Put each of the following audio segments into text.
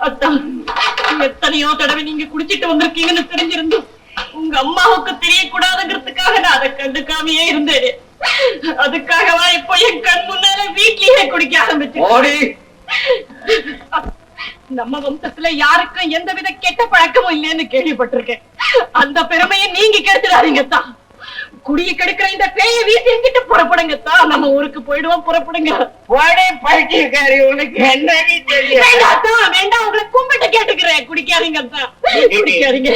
அத்தா, எத்தனையோ தடவை நீங்க குடிச்சிட்டு வந்திருக்கீங்கன்னு தெரிஞ்சிருந்தோம் உங்க அம்மாவுக்கு தெரியக்கூடாதுங்கிறதுக்காக நான் அதை கண்டுக்காமையே இருந்தேன். அதுக்காகவா இப்போ என் கண் முன்னால வீட்லயே குடிக்க ஆரம்பிச்சு. நம்ம வம்சத்துல யாருக்கும் எந்தவித கெட்ட பழக்கமும் இல்லைன்னு கேள்விப்பட்டிருக்கேன். அந்த பெருமையை நீங்க கெடுத்துடாதீங்கத்தான். குடிய கெடுக்கிற இந்த பேய வீசி எங்கிட்டு புறப்படுங்கத்தான். நம்ம ஊருக்கு போயிடுவோம். புறப்படுங்க. பைத்தியக்காரி, உனக்கு என்ன தெரியும்? வேண்டாம், உங்களை கும்பிட்டு கேட்டுக்கிறேன். குடிக்காதீங்கத்தான், குடிக்காதீங்க.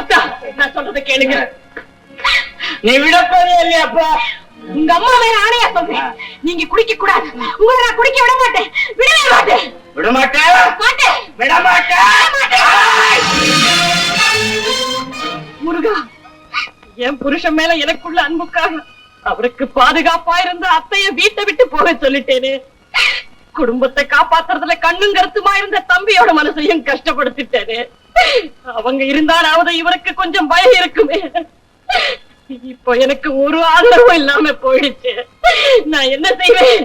அத்தா, நான் சொல்றதை கேளுங்க. நீ விடப்போதே இல்லையாப்பா? உங்க அம்மா மேல ஆணையா சொல்றேன், நீங்க குடிக்க கூடாது. உங்களை நான் குடிக்க விட மாட்டேன். விடவே மாட்டேன். விட மாட்டேன், விட மாட்டேன். முருகா, என் புருஷன் மேல எனக்குள்ள அன்புக்காக அவருக்கு பாதுகாப்பா இருந்த அத்தைய வீட்டை விட்டு போக சொல்லிட்டேனே. குடும்பத்தை காப்பாத்துறதுல கண்ணும் கருத்துமா இருந்த தம்பியோட மனசையும் கஷ்டப்படுத்திட்டேனே. அவங்க இருந்தாலாவது இவருக்கு கொஞ்சம் பயம் இருக்குமே. இப்போ எனக்கு ஒரு ஆதரவும் இல்லாம போயிடுச்சு. நான் என்ன செய்வேன்?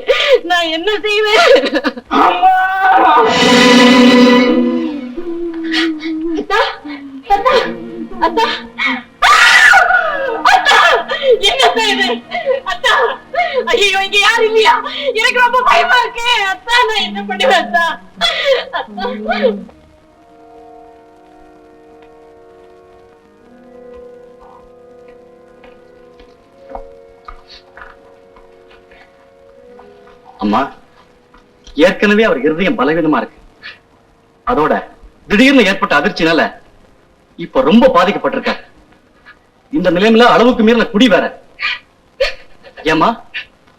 அத்தா, என்ன செய்யுது? அத்தா, ஐயோ, இங்க யாரும் இல்லையா? எனக்கு ரொம்ப பயமா இருக்கு. அத்தா, நான் என்ன பண்ணுவேன்? அத்தா, அம்மா, ஏற்கனவே அவர் இருதயம் பலவீனமா இருக்கு. அதோட திடீர்னு ஏற்பட்ட அதிர்ச்சினால இப்ப ரொம்ப பாதிக்கப்பட்டிருக்காரு. இந்த நிலைமையில அளவுக்கு மீறின குடி வேற. ஏமா,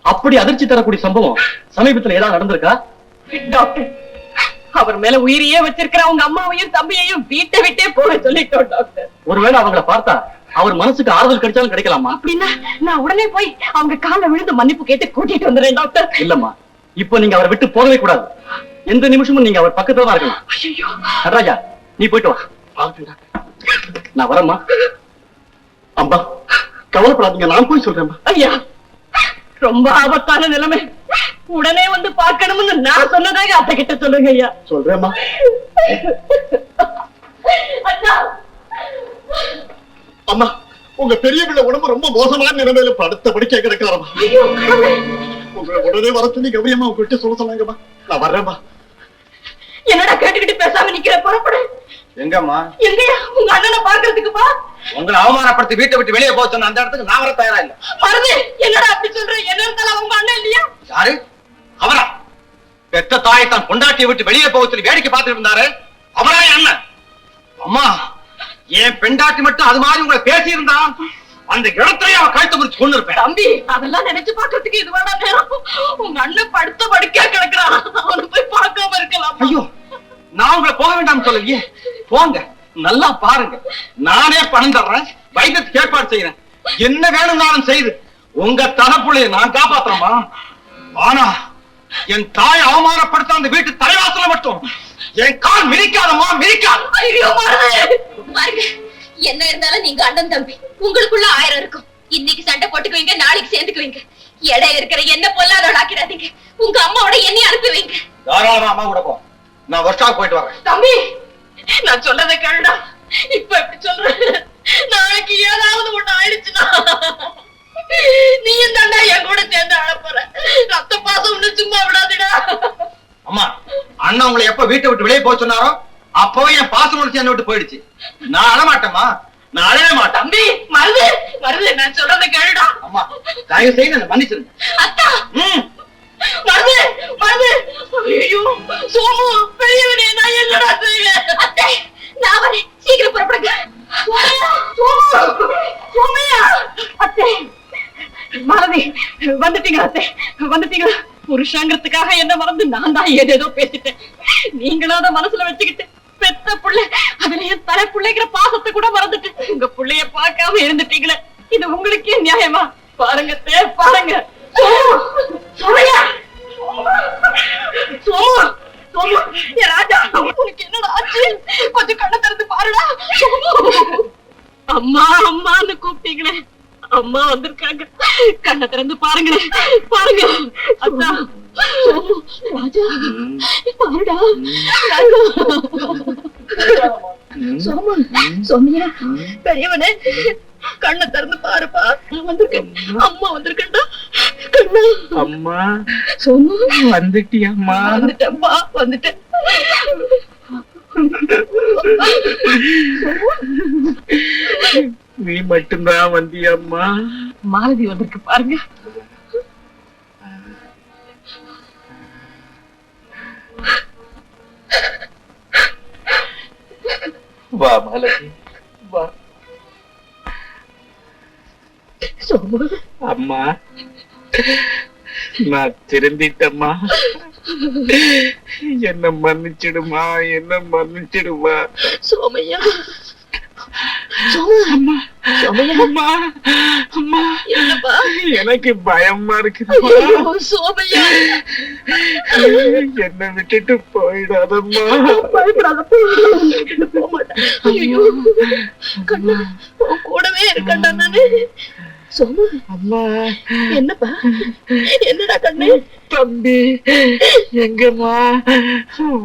அப்படி அதிர்ச்சி தரக்கூடிய சம்பவம் சமீபத்துல ஏதாவது நடந்திருக்கா? டாக்டர், அவர் மேல உயிரையே வச்சிருக்கிற அவங்க அம்மாவையும் தம்பியையும் வீட்டை விட்டே போக சொல்லிட்டோம் டாக்டர். ஒருவேளை அவங்கள பார்த்தா அவர் மனசுக்கு ஆறுதல் கிடைச்சாலும் கிடைக்கலாமா? அப்படின்னா நான் உடனே போய் அவங்க கால விழுந்து மன்னிப்பு கேட்டு கூட்டிட்டு வந்துடுறேன் டாக்டர். இல்லம்மா, இப்போ நீங்க அவரை விட்டு போகவே கூடாது. எந்த நிமிஷமும் நீங்க அவர் பக்கத்துல தான் இருக்கணும். ஐயோ நடராஜா, நீ போயிட்டு வா. நான் வரேம்மா. அம்மா, கவலைப்படாதீங்க, நான் போய் சொல்றேன். ஐயா, ரொம்ப ஆபத்தான நிலைமை. உடனே வந்து பார்க்கணும்னு நான் சொன்னதாக அத்தை கிட்ட சொல்லுங்க ஐயா. சொல்றேம்மா. அம்மா, உங்க பெரிய பிள்ளை உடம்பு ரொம்ப மோசமான நிலைமையில படுத்த படிக்க கிடக்கிறாரம்மா. உங்களை உடனே வர சொல்லி கௌரியம்மா உங்ககிட்ட சொல்ல சொன்னாங்கம்மா. நான் வர்றேம்மா. என்னடா கேட்டுக்கிட்டு பேசாம நிக்கிற? புறப்படு. எங்கம்மா? எங்கயா? உங்க அண்ணனை பாக்குறதுக்குப்பா. உங்களை அவமானப்படுத்தி வீட்டை விட்டு வெளியே போக சொன்ன அந்த இடத்துக்கு நான் வர தயாரா இல்ல. மருது, என்னடா அப்படி சொல்ற? என்ன இருந்தாலும் உங்க அண்ணன் இல்லையா? யாரு? அவரா? பெத்த தாயை தான் பொண்டாட்டியை விட்டு வெளியே போக சொல்லி வேடிக்கை பார்த்துட்டு இருந்தாரு. அவரா என் அண்ணன்? அம்மா, என் பெண்டாட்டி மட்டும் அது மாதிரி உங்களை பேசி இருந்தா அந்த இடத்துலயே அவ கழுத்து முடிச்சு கொண்டு இருப்பேன். தம்பி, அதெல்லாம் நினைச்சு பாக்குறதுக்கு இது வேணா நேரம். உங்க அண்ணன் படுத்த படுக்கையா கிடக்குறான். அவனை போய் பார்க்காம இருக்கலாம். ஐயோ, நான் உங்களை போக வேண்டாம் சொல்லலையே. போங்க, நல்லா பாருங்க. நானே பணம் தர்றேன், வைத்தியத்துக்கு ஏற்பாடு செய்யறேன். என்ன வேணும்னாலும் செய்து உங்க தனப்புள்ளைய நான் காப்பாத்துறேம்மா. ஆனா என் தாய் அவமானப்படுத்த அந்த வீட்டு தலைவாசல மட்டும் என் கால் மிதிக்காதம்மா, மிதிக்காது. ஐயோ பாருங்க, என்ன இருந்தாலும் நீங்க அண்ணன் தம்பி, உங்களுக்குள்ள 1000 இருக்கும். இன்னைக்கு சண்டை போட்டுக்குவீங்க, நாளைக்கு சேர்ந்துக்குவீங்க. இடையில இருக்கிற என்ன பொல்லாதோட ஆக்கிடாதீங்க. உங்க அம்மாவோட என்னைய அனுப்பி வைங்க. தாராளமா அம்மா கூட போ. நான் ஒர்க் போயிட்டு வரேன். தம்பி, நான் சொன்னதை கேளுடா. இப்ப எப்படி சொல்றேன்? நாளைக்கு ஏதாவது ஒண்ணு ஆயிடுச்சுன்னா நீயும் தாண்டா என் கூட சேர்ந்து அழப்போற. ரத்த பாசம் ஒண்ணு சும்மா விடாதுடா. அம்மா, அண்ணன் உங்களை எப்ப வீட்டை விட்டு வெளியே போக சொன்னாரோ அப்பவே என் பாசம் முடிச்சு என்ன விட்டு போயிடுச்சு. நான் அழமாட்டேம்மா, நான் அழவே மாட்டேன். தம்பி, மருது மருது, நான் சொல்றதை கேளுடா. அம்மா, தயவு செய்து என்ன மன்னிச்சிருங்க. அத்தா, மருது மருது. ஐயோ சோமு, பெரியவனே, நான் என்னடா செய்வேன்? அத்தை, நான் வரேன், சீக்கிரம் புறப்படுங்க. அத்தை, மறதி வந்துட்டீங்களா? அத்தை வந்துட்டீங்களா? புருஷாங்கிறதுக்காக என்ன மறந்து நான் தான் ஏதேதோ பேசிட்டேன். நீங்களும் அதை மனசுல வச்சுக்கிட்டு பெத்த புள்ளை, அதுலயும் தலை பிள்ளைங்கிற பாசத்தை கூட மறந்துட்டு உங்க புள்ளைய பார்க்காம இருந்துட்டீங்களே. இது உங்களுக்கே நியாயமா? பாருங்க பாருங்க. ராஜா, உனக்கு என்னடா ஆச்சு? கொஞ்சம் கண்ணை திறந்து பாருடா. அம்மா அம்மான்னு கூப்பிட்டீங்களே, அம்மா வந்திருக்காங்க. கண்ணை திறந்து பாருங்களேன், பாருங்க. அத்தா ராஜா, பாருடா சோமா, சோமியா, பெரியவனே கண்ணை திறந்து பாருப்பா. வந்திருக்கேன், அம்மா வந்திருக்கேன்டா. கண்ணா, அம்மா சோமா வந்துட்டியம்மா? வந்துட்டேன்ப்பா, வந்துட்டேன். நீ மட்டும்தான் வந்தியம்மா? மாலதி வந்திருக்கு பாருங்க. வா மாலதி, வா. சோமா, அம்மா நான் திருந்திட்டம்மா. என்ன மன்னிச்சிடுமா, என்ன மன்னிச்சிடுமா. சோமையா, சோமா, சோமையா, அம்மா அம்மா என்னப்பா? எனக்கு பயமா இருக்குது. ஐயோ, சோமையா, என்ன விட்டுட்டு போயிடாதம்மா. பயப்படாதப்பா, போக மாட்டேன். ஐயோ கண்ணா, உன் கூடவே இருக்கேன்டா நானு. சோமா, அம்மா என்னப்பா, என்னடா கண்ணு? தம்பி எங்கம்மா?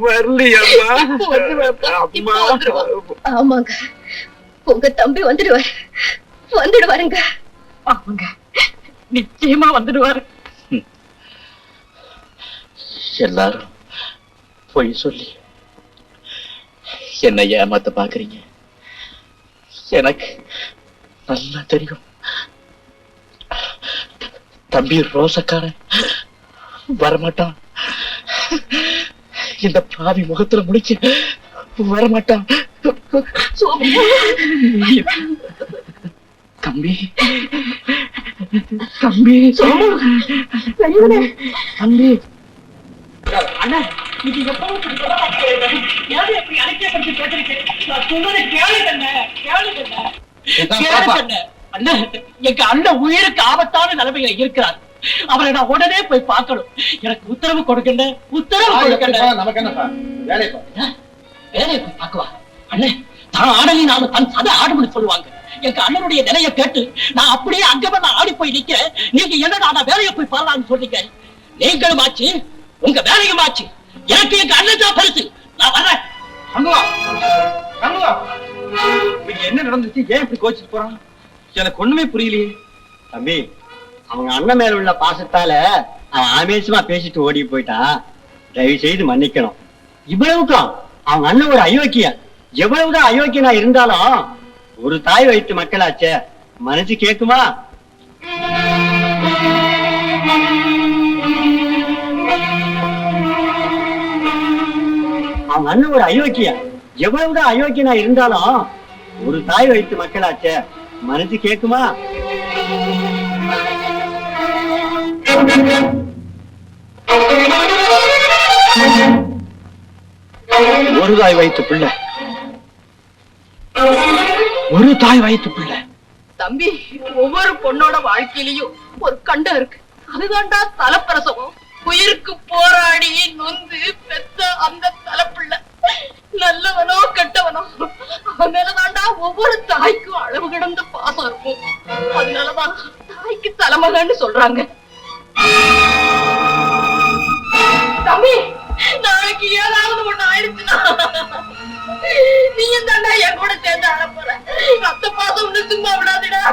வரலையம்மா? வந்துடுவாப்பா, இப்ப அம்மா வந்துடுவான். ஆமாங்க, உங்க தம்பி வந்துடுவாரு, வந்துடுவாருங்க. ஆமாங்க, நிச்சயமா வந்துடுவாரு. எல்லாரும் பொய் சொல்லி என்னை ஏமாத்த பாக்குறீங்க. எனக்கு நல்லா தெரியும், தம்பி ரோசக்காரன் வரமாட்டான். இந்த பாவி முகத்துல முடிக்க வரமாட்டான். சோமையா, தம்பி, தம்பி, பெரியவனே, தம்பி. அண்ணா, இது எப்பவும் இப்படி சொல்ல மாட்டேங்கிறீங்க. ஏன் இப்படி அலட்சியப்படுத்தி பேசுறீங்க? நான் சொல்றதை கேளுங்க அண்ணே, கேளுங்க அண்ணே. கேளுங்க அண்ணே. அண்ணா, எங்க அண்ணன் உயிருக்கு ஆபத்தான நிலைமையில இருக்கிறார். அவரை நான் உடனே போய் பார்க்கணும். எனக்கு உத்தரவு கொடுக்கண்ட, உத்தரவு கொடுக்கண்ட. நமக்கு என்னப்பா வேலை? வேலையை போய் பார்க்குவா. அண்ணே, தான் ஆடலி நாம தன் சதை ஆடும்னு சொல்லுவாங்க. எங்க அண்ணனுடைய நிலையை கேட்டு நான் அப்படியே அங்கமே நான் ஆடி போய் நிக்கிறேன். நீங்க என்னடா நான் வேலையை போய் பாரலாம்னு சொல்றீங்க. நீங்களும் ஆச்சு, உங்க வேலையும் ஆச்சு. எனக்கு எங்க அண்ணன் தான் பரிசு. நான் வர்றேன். அங்குவா, அங்குவா. இங்க என்ன நடந்துச்சு? ஏன் இப்படி கோச்சிட்டு போறான்? எனக்கு ஒண்ணுமே புரியலையே. தம்பி, அவங்க அண்ணன் மேல உள்ள பாசத்தால அவன் ஆவேசமா பேசிட்டு ஓடி போயிட்டான். தயவு செய்து மன்னிக்கணும். இவ்வளவுக்கும் அவங்க அண்ணன் ஒரு அயோக்கியன். எவ்வளவுதான் அயோக்கியனா இருந்தாலும் ஒரு தாய் வயிற்று மக்களாச்சே, மனசு கேக்குமா? அவங்க அண்ணன் ஒரு அயோக்கியன். எவ்வளவுதான் அயோக்கியனா இருந்தாலும் ஒரு தாய் வயிற்று மக்களாச்சே, மனசு கேக்குமா? ஒரு தாய் வயிற்று பிள்ளை, ஒரு தாய் வயிற்று பிள்ளை. தம்பி, ஒவ்வொரு பொண்ணோட வாழ்க்கையிலயும் ஒரு கண்டம் இருக்கு. அதுதான்டா தலைப்பிரசவம். உயிருக்கு போராடி நொந்து பெத்த அந்த தலைப்பிள்ளை நல்லவனோ கெட்டவனோ அவன் மேலதான்டா ஒவ்வொரு தாய்க்கும் அளவு கிடந்த பாசம் இருக்கும். அதனாலதான் தாய்க்கு தலைமகன்னு சொல்றாங்க. தம்பி, நாளைக்கு ஏதாவது ஒண்ணு ஆயிடுச்சுன்னா நீயும் தாண்டா என் கூட சேர்ந்து ஆட போற. ரத்த பாசம் ஒண்ணு சும்மா விடாதுடா.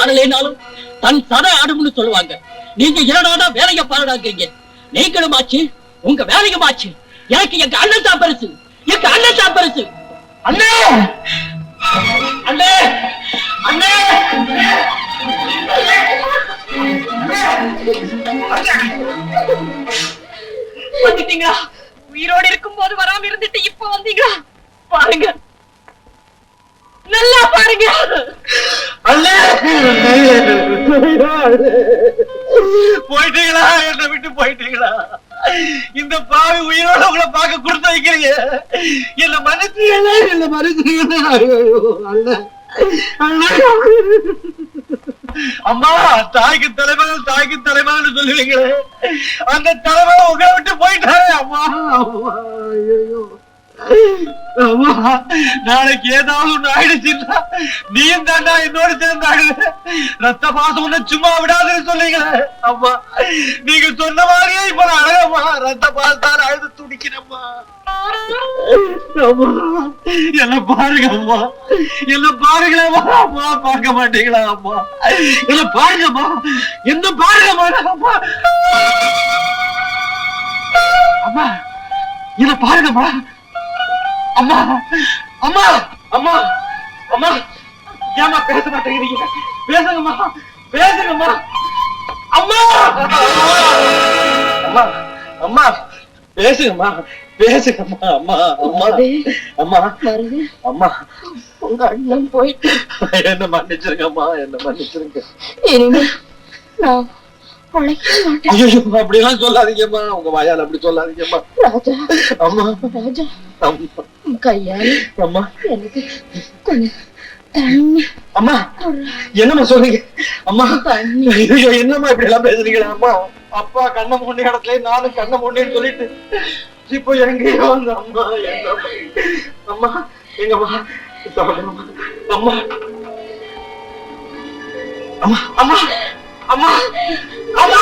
ஆடலைனாலும் தன் சதை ஆடும்னு சொல்லுவாங்க. நீங்க என்னடா வேலைய பாராட்டுறீங்க. நீங்களும் ஆச்சு, உங்க வேலையும் ஆச்சு. எனக்கு எங்க அண்ணன் தான் பரிசு, எங்க அண்ணன் தான் பரிசு. அண்ணே, அண்ணே, அண்ணே, வந்துட்டீங்களா? உயிரோடு இருக்கும் போது வராம இருந்துட்டு இப்ப வந்தீங்களா? பாருங்க, நல்லா பாருங்க. போயிட்டீங்களா? என்ன விட்டு போயிட்டீங்களா? இந்த பாவி உயிரோட உங்களை பார்க்க கொடுத்து வைக்கிறீங்க. என்ன மன்னிச்சீங்களா? என்ன மன்னிச்சீங்களா? அம்மா, தாய்க்கு தலைமகன், தாய்க்கு தலைமகன் சொல்லுவீங்களே, அந்த தலைமகன் உங்களை விட்டு போயிட்டாரு. அம்மா, அம்மா நாளைக்கு ஏதாவது ஒண்ணு ஆயிடுச்சுன்னா நீயும் தாண்டா என்னோட சேர்ந்தாடு. ரத்த பாசம் ஒண்ணு சும்மா விடாதுன்னு சொன்னீங்களே அம்மா, நீங்க சொன்ன மாதிரியே இப்ப நான் அழகம்மா ரத்த பாசத்தால் அழுது துடிக்கிறேம்மா. அம்மா என்ன பாருங்க அம்மா, என்ன பாருங்களேம்மா. அம்மா பார்க்க மாட்டீங்களா அம்மா? என்ன பாருங்கம்மா, என்ன பாருங்கம்மா. அம்மா அம்மா என்ன பாருங்கம்மா. அம்மா அம்மா அம்மா அம்மா ஏமா பேச மாட்டேங்கிறீங்க? பேசுங்கம்மா, பேசுங்கம்மா. அம்மா அம்மா அம்மா பேசுங்கம்மா, பேசுங்கம்மா. அம்மா அம்மா அம்மா அம்மா உங்க அண்ணன் போயிட்டு என்ன மன்னிச்சிருங்கம்மா, என்ன மன்னிச்சிருங்க. இனிமே நான் உழைக்க மாட்டேன். ஐயோ அப்படி எல்லாம் சொல்லாதீங்கம்மா, உங்க வாயால் அப்படி சொல்லாதீங்கம்மா. ராஜா அம்மா ராஜா அம்மா கையால அம்மா எனக்கு கொஞ்சம் தண்ணி அம்மா என்னம்மா சொல்றீங்க? அம்மா ஐயோ என்னம்மா இப்படி எல்லாம் பேசுறீங்களா? அம்மா அப்பா கண்ண மூணு இடத்துல நானும் கண்ண மூணுன்னு சொல்லிட்டு இப்போ எங்கேயோ அந்த அம்மா என்ன அம்மா எங்கம்மா அம்மா அம்மா அம்மா அம்மா அம்மா